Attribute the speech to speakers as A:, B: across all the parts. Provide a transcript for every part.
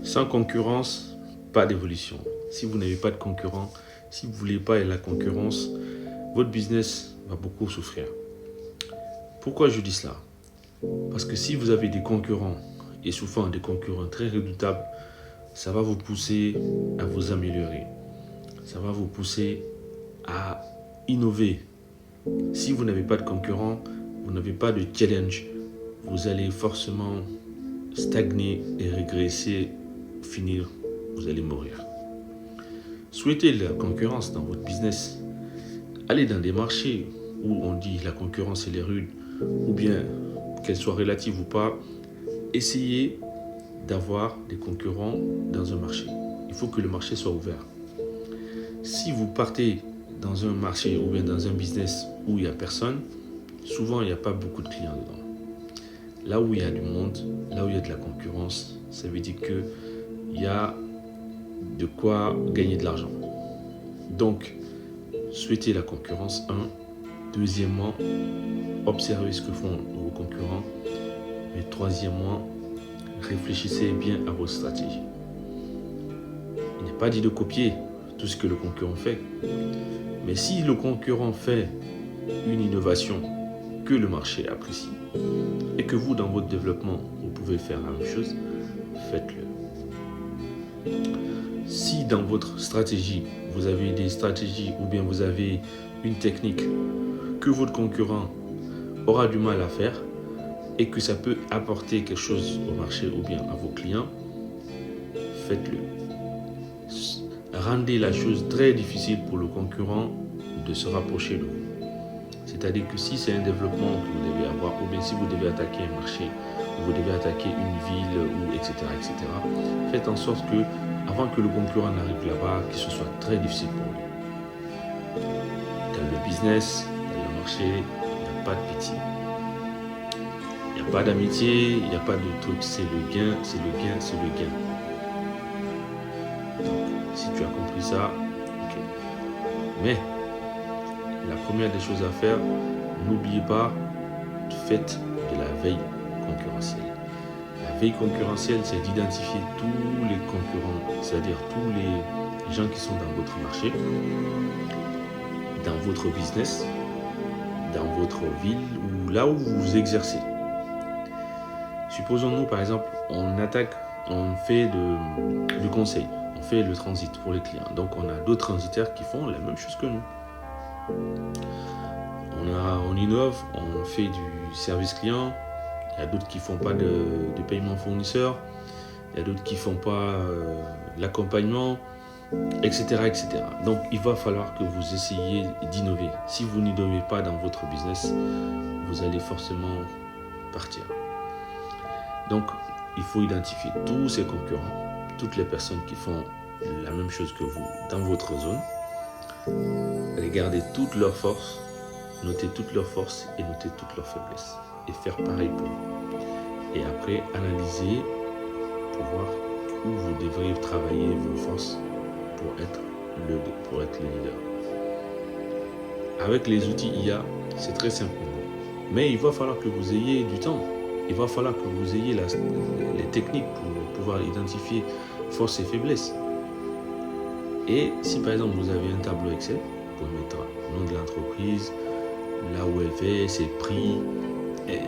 A: Sans concurrence, pas d'évolution. Si vous n'avez pas de concurrent, si vous ne voulez pas la concurrence, votre business va beaucoup souffrir. Pourquoi je dis cela? Parce que si vous avez des concurrents, et souvent des concurrents très redoutables, ça va vous pousser à vous améliorer. Ça va vous pousser à innover. Si vous n'avez pas de concurrents, vous n'avez pas de challenge, vous allez forcément stagner et régresser, finir, vous allez mourir. Souhaitez la concurrence dans votre business. Allez dans des marchés où on dit la concurrence elle est rude, ou bien qu'elle soit relative ou pas, essayez d'avoir des concurrents dans un marché. Il faut que le marché soit ouvert. Si vous partez dans un marché ou bien dans un business où il n'y a personne, souvent il n'y a pas beaucoup de clients dedans. Là où il y a du monde, là où il y a de la concurrence, ça veut dire qu'il y a de quoi gagner de l'argent. Donc, souhaitez la concurrence, un. Deuxièmement, observez ce que font vos concurrents. Et troisièmement, réfléchissez bien à votre stratégie. Il n'est pas dit de copier tout ce que le concurrent fait. Mais si le concurrent fait une innovation que le marché apprécie et que vous, dans votre développement, vous pouvez faire la même chose, faites-le. Si dans votre stratégie, vous avez des stratégies ou bien vous avez une technique que votre concurrent aura du mal à faire et que ça peut apporter quelque chose au marché ou bien à vos clients, faites-le. Rendez la chose très difficile pour le concurrent de se rapprocher de vous. C'est-à-dire que si c'est un développement que vous devez avoir, ou bien si vous devez attaquer un marché, ou vous devez attaquer une ville, ou etc., faites en sorte que, avant que le concurrent n'arrive là-bas, que ce soit très difficile pour lui. Dans le business, dans le marché, il n'y a pas de pitié. Il n'y a pas d'amitié, il n'y a pas de truc, c'est le gain, c'est le gain, c'est le gain. Donc, si tu as compris ça, ok. Mais, la première des choses à faire, n'oubliez pas, faites de la veille concurrentielle. La veille concurrentielle, c'est d'identifier tous les concurrents, c'est-à-dire tous les gens qui sont dans votre marché, dans votre business, dans votre ville ou là où vous vous exercez. Supposons-nous, par exemple, on fait du conseil, on fait le transit pour les clients. Donc, on a d'autres transitaires qui font la même chose que nous. On innove, on fait du service client. Il y a d'autres qui ne font pas de paiement fournisseur. Il y a d'autres qui ne font pas l'accompagnement, etc., etc. Donc, il va falloir que vous essayiez d'innover. Si vous n'innovez pas dans votre business, vous allez forcément partir. Donc, il faut identifier tous ces concurrents, toutes les personnes qui font la même chose que vous dans votre zone. Regardez toutes leurs forces, notez toutes leurs forces et notez toutes leurs faiblesses. Et faire pareil pour vous. Et après, analyser pour voir où vous devriez travailler vos forces pour être le leader. Avec les outils IA, c'est très simple. Mais il va falloir que vous ayez du temps. Il va falloir que vous ayez les techniques pour pouvoir identifier forces et faiblesses. Et si par exemple vous avez un tableau Excel, vous pouvez mettre le nom de l'entreprise, là où elle fait, ses prix, et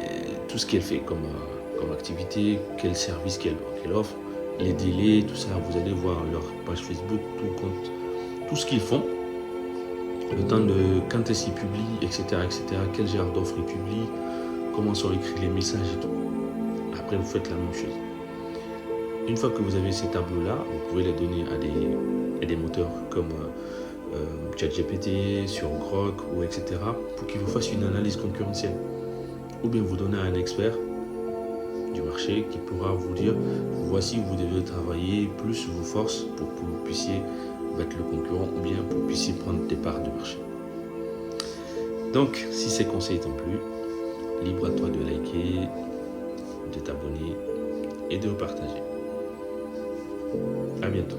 A: tout ce qu'elle fait comme activité, quel service qu'elle offre, les délais, tout ça, vous allez voir leur page Facebook, tout ce qu'ils font, le temps de quand est-ce qu'ils publient, etc., quel genre d'offres ils publient, comment sont écrits les messages et tout. Après, vous faites la même chose. Une fois que vous avez ces tableaux-là, vous pouvez les donner à des moteurs comme ChatGPT, sur Grok, ou etc., pour qu'ils vous fassent une analyse concurrentielle. Ou bien vous donner à un expert du marché qui pourra vous dire voici où vous devez travailler plus vos forces pour que vous puissiez battre le concurrent ou bien pour que vous puissiez prendre des parts de marché. Donc, si ces conseils t'ont plu, libre à toi de liker, de t'abonner et de partager. À bientôt.